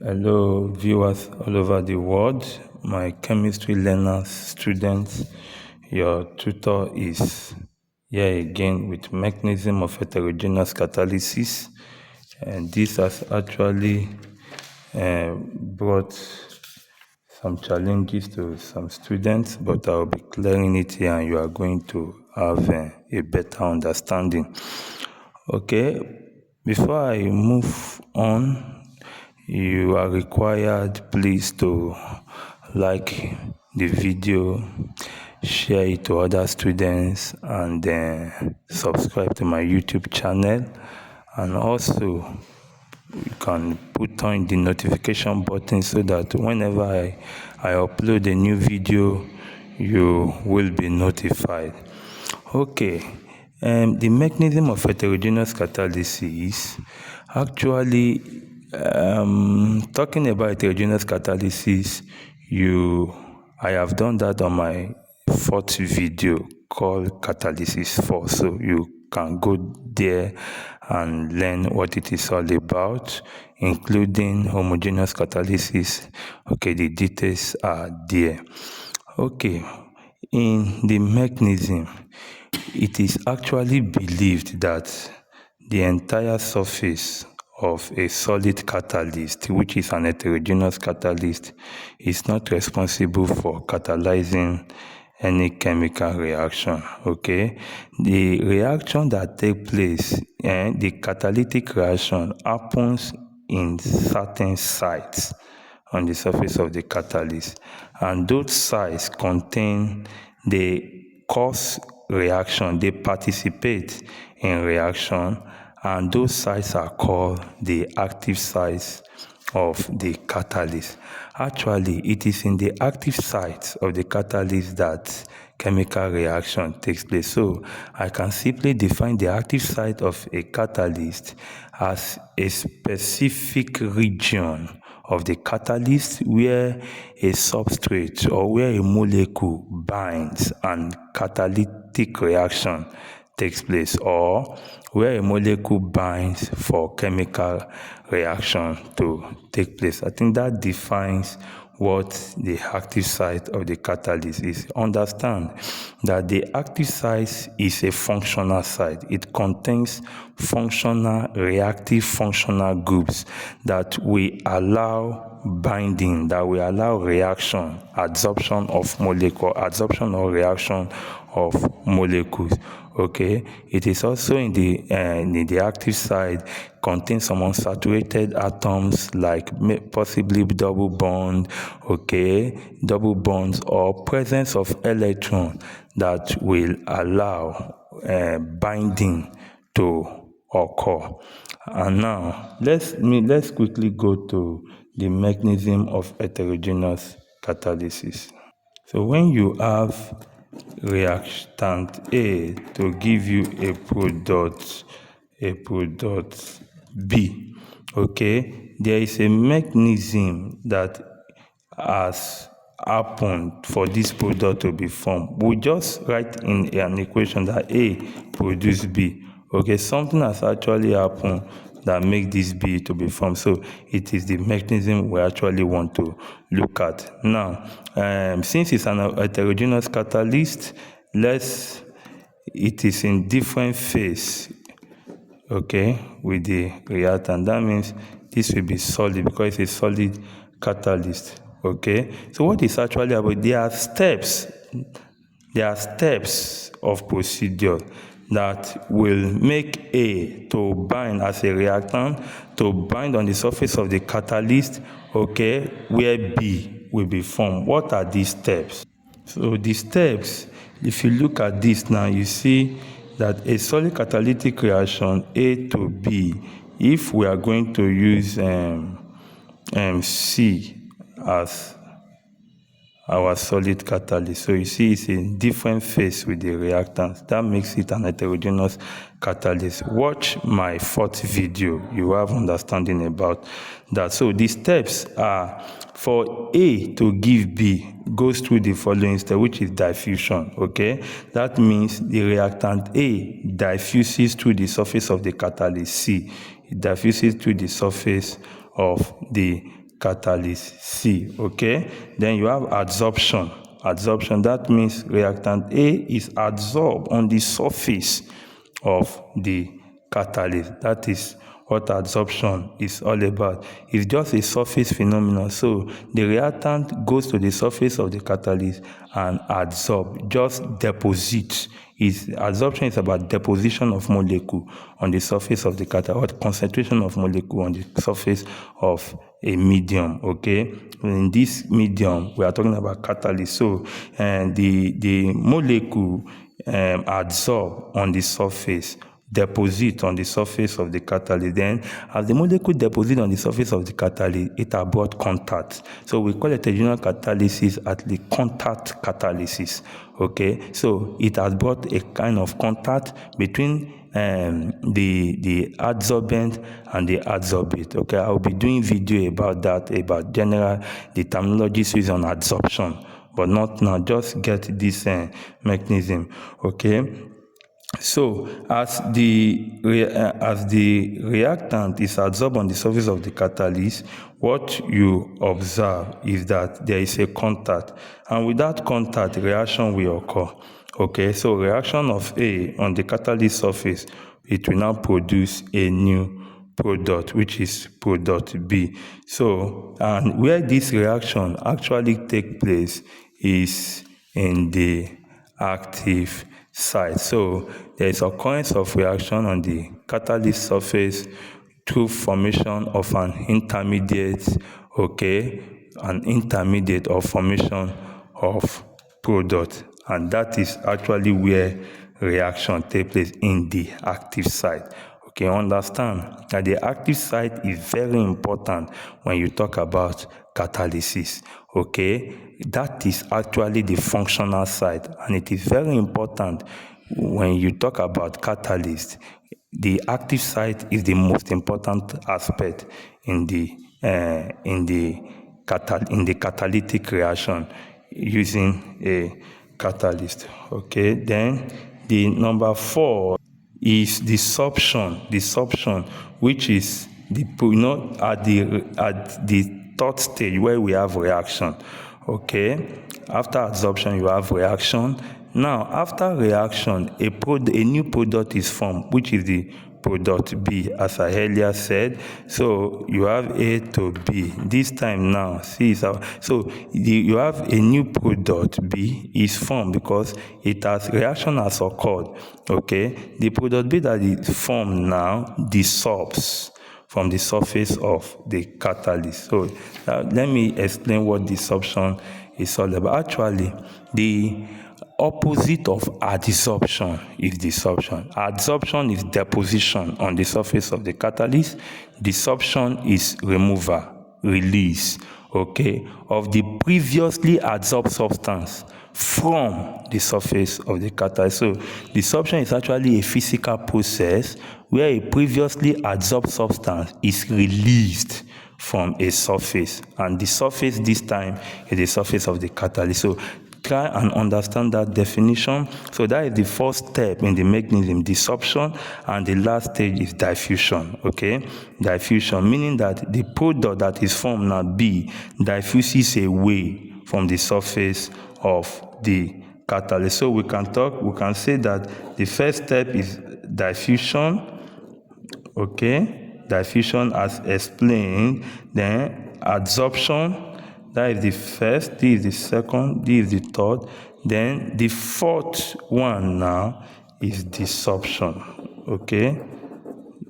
Hello, viewers all over the world, my chemistry learners, students. Your tutor is here again with mechanism of heterogeneous catalysis, and this has actually brought some challenges to some students, but I'll be clearing it here and you are going to have a better understanding. Okay, before I move on, you are required please to like the video, share it to other students, and then subscribe to my YouTube channel. And also you can put on the notification button so that whenever I upload a new video, you will be notified. Okay, the mechanism of heterogeneous catalysis, actually, talking about heterogeneous catalysis, I have done that on my fourth video called Catalysis 4, so you can go there and learn what it is all about, including homogeneous catalysis. Okay, the details are there. Okay, in the mechanism, it is actually believed that the entire surface of a solid catalyst, which is an heterogeneous catalyst, is not responsible for catalyzing any chemical reaction. Okay, the reaction that takes place, the catalytic reaction happens in certain sites on the surface of the catalyst, and those sites contain the cause reaction, they participate in reaction, and those sites are called the active sites of the catalyst. Actually, it is in the active sites of the catalyst that chemical reaction takes place. So I can simply define the active site of a catalyst as a specific region of the catalyst where a substrate or where a molecule binds and catalytic reaction takes place, or where a molecule binds for chemical reaction to take place. I think that defines what the active site of the catalyst is. Understand that the active site is a functional site. It contains functional, reactive functional groups that will allow binding, that will allow reaction, adsorption or reaction of molecules. Okay, it is also in the active side contains some unsaturated atoms like possibly double bond, double bonds, or presence of electron that will allow binding to occur. And now let's quickly go to the mechanism of heterogeneous catalysis. So when you have reactant A to give you a product B, okay, there is a mechanism that has happened for this product to be formed. We just write in an equation that A produce B. Okay, something has actually happened that make this B to be formed. So it is the mechanism we actually want to look at. Now, since it's an heterogeneous catalyst, it is in different phase, okay, with the reactant. That means this will be solid because it's a solid catalyst. Okay, so what is actually about? There are steps of procedure that will make A to bind as a reactant, to bind on the surface of the catalyst, okay, where B will be formed. What are these steps? So the steps, if you look at this now, you see that a solid catalytic reaction A to B, if we are going to use C as our solid catalyst. So you see it's in different phase with the reactants. That makes it an heterogeneous catalyst. Watch my fourth video. You have understanding about that. So the steps are for A to give B goes through the following step, which is diffusion. Okay, that means the reactant A diffuses through the surface of the catalyst C. It diffuses through the surface of the catalyst C, okay? Then you have adsorption. Adsorption, that means reactant A is adsorbed on the surface of the catalyst. That is what adsorption is all about. It's just a surface phenomenon. So the reactant goes to the surface of the catalyst and adsorb, just deposits. Adsorption is about deposition of molecule on the surface of the catalyst, or concentration of molecule on the surface of a medium, okay? In this medium, we are talking about catalyst. So the molecule adsorb on the surface, deposit on the surface of the catalyst. Then, as the molecule deposit on the surface of the catalyst, it abort contact. So we call it heterogeneous catalysis at the contact catalysis. Okay, so it has brought a kind of contact between the adsorbent and the adsorbate. Okay, I'll be doing video about that, about general the terminologies used on adsorption, but not now. Just get this mechanism. Okay. So, as the reactant is adsorbed on the surface of the catalyst, what you observe is that there is a contact, and with that contact, reaction will occur. Okay, so reaction of A on the catalyst surface, it will now produce a new product, which is product B. So, and where this reaction actually take place is in the active site. So there is occurrence of reaction on the catalyst surface through formation of an intermediate, okay, an intermediate or formation of product, and that is actually where reaction take place, in the active site. Okay, understand that the active site is very important when you talk about catalysis. Okay, that is actually the functional site, and it is very important when you talk about catalyst. The active site is the most important aspect in the catalytic reaction using a catalyst. Okay, then the number 4 is desorption, which is at the third stage where we have reaction. Okay, after adsorption you have reaction. Now, after reaction, a new product is formed, which is the product B, as I earlier said. So you have A to B. This time now, you have a new product B is formed because reaction has occurred. Okay, the product B that is formed now desorbs from the surface of the catalyst. So let me explain what desorption is all about. Actually, the opposite of adsorption is desorption. Adsorption is deposition on the surface of the catalyst. Desorption is removal, release, okay, of the previously adsorbed substance from the surface of the catalyst. So desorption is actually a physical process where a previously adsorbed substance is released from a surface, and the surface this time is the surface of the catalyst. So try and understand that definition. So that is the first step in the mechanism, desorption, and the last stage is diffusion. Okay, diffusion, meaning that the product that is formed now, B, diffuses away from the surface of the catalyst. So we can say that the first step is diffusion. Okay, diffusion as explained. Then adsorption, that is the first, this is the second, this is the third. Then the fourth one now is desorption. Okay,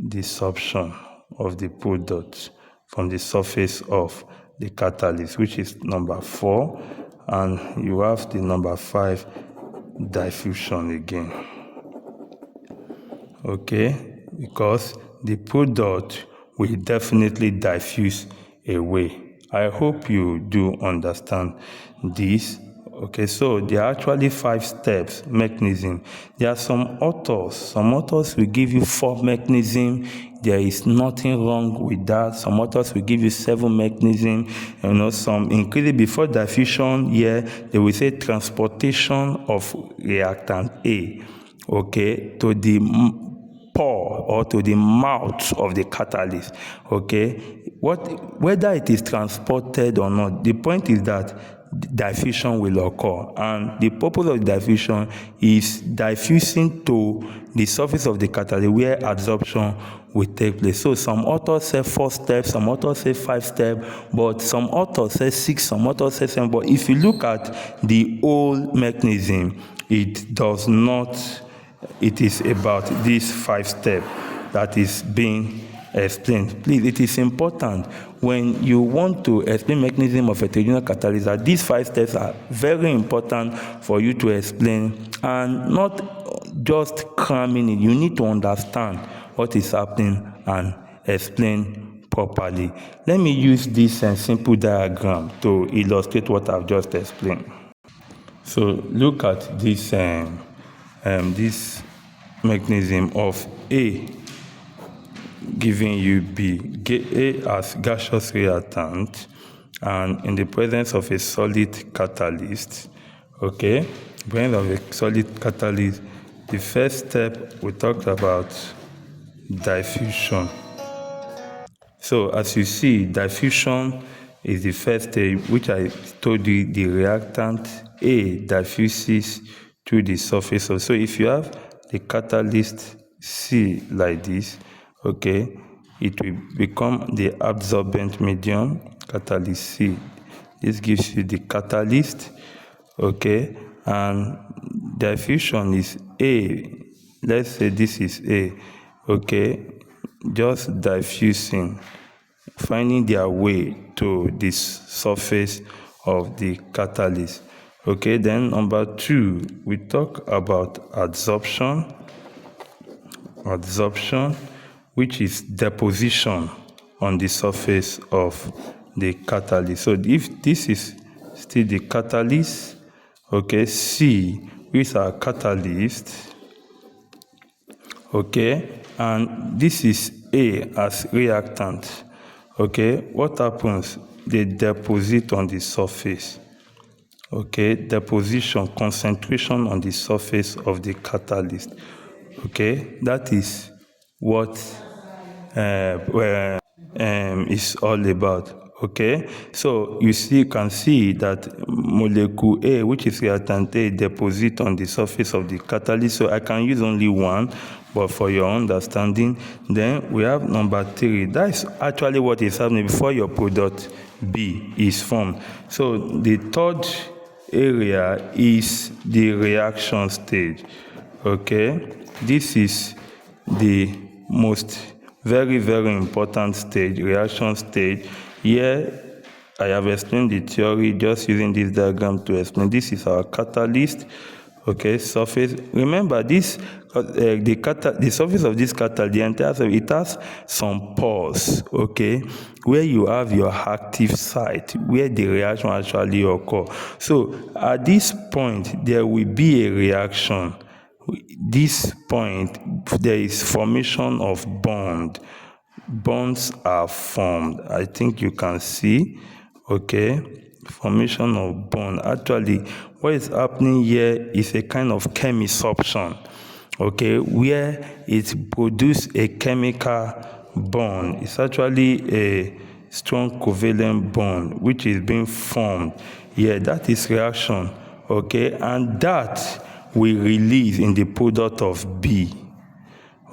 desorption of the product from the surface of the catalyst, which is number 4. And you have the number 5, diffusion again. Okay, because the product will definitely diffuse away. I hope you do understand this. Okay, so there are actually 5 steps mechanism. There are some authors will give you 4 mechanism. There is nothing wrong with that. Some authors will give you 7 mechanism. Some including before diffusion here, they will say transportation of reactant A, okay, to the pore or to the mouth of the catalyst. Okay, whether it is transported or not, the point is that diffusion will occur, and the purpose of diffusion is diffusing to the surface of the catalyst where adsorption will take place. So some authors say 4 steps, some authors say 5 steps, but some authors say 6, some authors say 7. But if you look at the whole mechanism, it does not. It is about this 5 step that is being explained. Please, it is important when you want to explain mechanism of heterogeneous catalysis that these 5 steps are very important for you to explain, and not just cramming it. You need to understand what is happening and explain properly. Let me use this simple diagram to illustrate what I've just explained. So look at this this mechanism of A giving you B. A as gaseous reactant, and in the presence of a solid catalyst, okay, presence of a solid catalyst, the first step we talked about diffusion. So as you see, diffusion is the first stage, which I told you the reactant A diffuses to the surface of. So if you have the catalyst C like this, okay, it will become the absorbent medium, catalyst C. This gives you the catalyst, okay, and diffusion is A. Let's say this is A, okay, just diffusing, finding their way to this surface of the catalyst. Okay, then number 2, we talk about adsorption, which is deposition on the surface of the catalyst. So if this is still the catalyst, okay, C, which is our catalyst, okay, and this is A as reactant, okay, what happens? They deposit on the surface, okay, deposition, concentration on the surface of the catalyst, okay, that is what is all about. Okay, so you can see that molecule A, which is reactant A, deposit on the surface of the catalyst. So I can use only one, but for your understanding, then we have number 3. That is actually what is happening before your product B is formed. So the third area is the reaction stage. Okay, this is the most very, very important stage, reaction stage. Here I have explained the theory just using this diagram to explain. This is our catalyst, okay, surface. Remember this, the surface of this catalyst, the entire surface, it has some pores, okay, where you have your active site, where the reaction actually occurs. So at this point, there will be a reaction. This point, there is formation of bond. Bonds are formed. I think you can see, okay, formation of bond. Actually, what is happening here is a kind of chemisorption, okay, where it produces a chemical bond. It's actually a strong covalent bond which is being formed here. That is reaction, okay, and that will release in the product of B.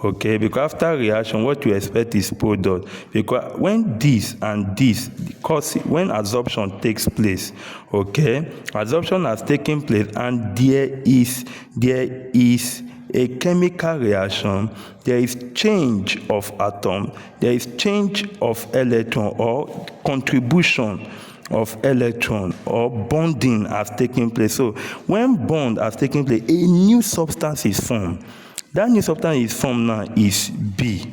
Okay, because after reaction, what you expect is product. Because when this and this, because when adsorption takes place, okay, adsorption has taken place, and there is a chemical reaction, there is change of atom, there is change of electron or contribution of electron or bonding has taken place. So when bond has taken place, a new substance is formed. That new substance is formed now is B.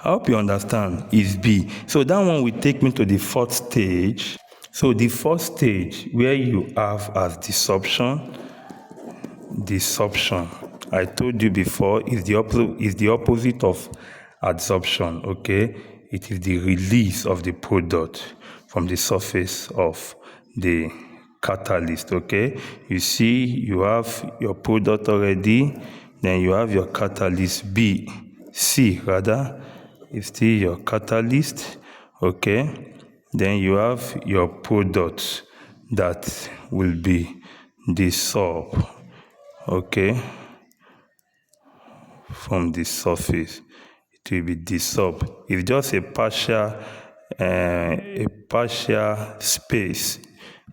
I hope you understand, is B. So that one will take me to the 4th stage. So the 4th stage, where you have as desorption. I told you before, is the opposite of adsorption, okay? It is the release of the product from the surface of the catalyst, okay? You see, you have your product already. Then you have your catalyst B, C rather, is still your catalyst, okay? Then you have your product that will be the sub, okay, from the surface. It will be the sub. It's just a partial space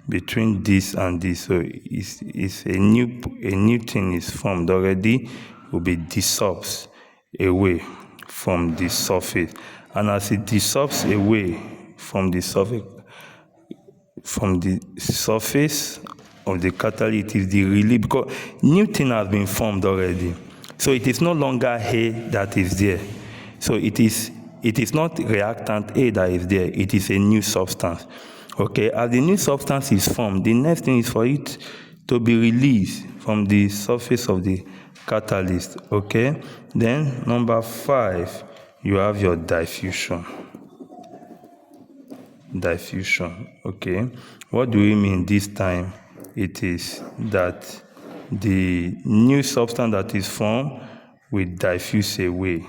between this and this. So it's a new thing is formed already. Will be dissolves away from the surface, and as it dissolves away from the surface of the catalyst, it is the release, because new thing has been formed already. So it is no longer A that is there. So it is not reactant A that is there. It is a new substance. Okay, as the new substance is formed, the next thing is for it to be released from the surface of the catalyst. Okay, then number 5, you have your diffusion. Okay, what do we mean this time? It is that the new substance that is formed will diffuse away.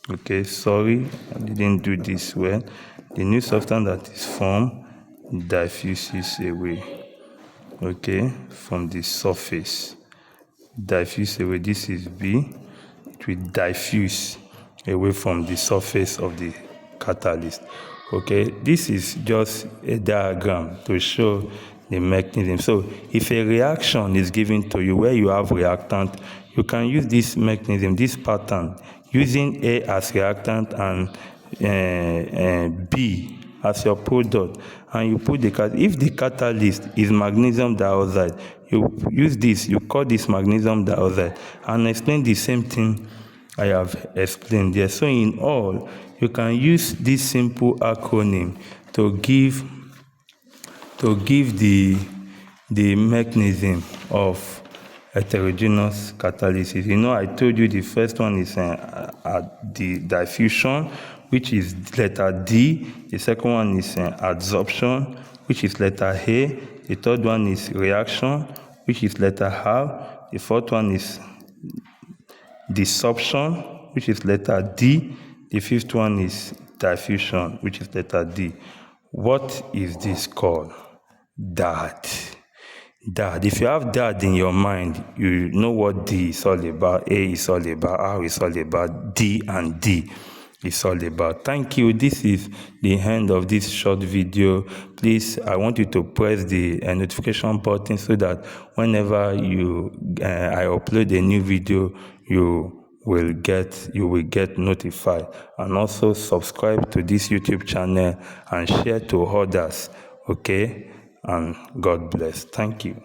Okay, sorry, I didn't do this well. The new substance that is formed diffuses away, okay, from the surface. Diffuse away, this is B. It will diffuse away from the surface of the catalyst. Okay, this is just a diagram to show the mechanism. So if a reaction is given to you where you have reactant, you can use this mechanism, this pattern, using A as reactant and B as your product, and you put if the catalyst is magnesium dioxide, you use this, you call this magnesium dioxide, and explain the same thing I have explained there. So in all, you can use this simple acronym to give the mechanism of heterogeneous catalysis. You know, I told you the first one is the diffusion, which is letter D. The second one is adsorption, which is letter A. The third one is reaction, which is letter R. The fourth one is desorption, which is letter D. The fifth one is diffusion, which is letter D. What is this called? That. If you have that in your mind, you know what D is all about, A is all about, R is all about, D and D is all about. Thank you. This is the end of this short video. Please, I want you to press the notification button so that whenever I upload a new video, you will get notified. And also subscribe to this YouTube channel and share to others. Okay? And God bless. Thank you.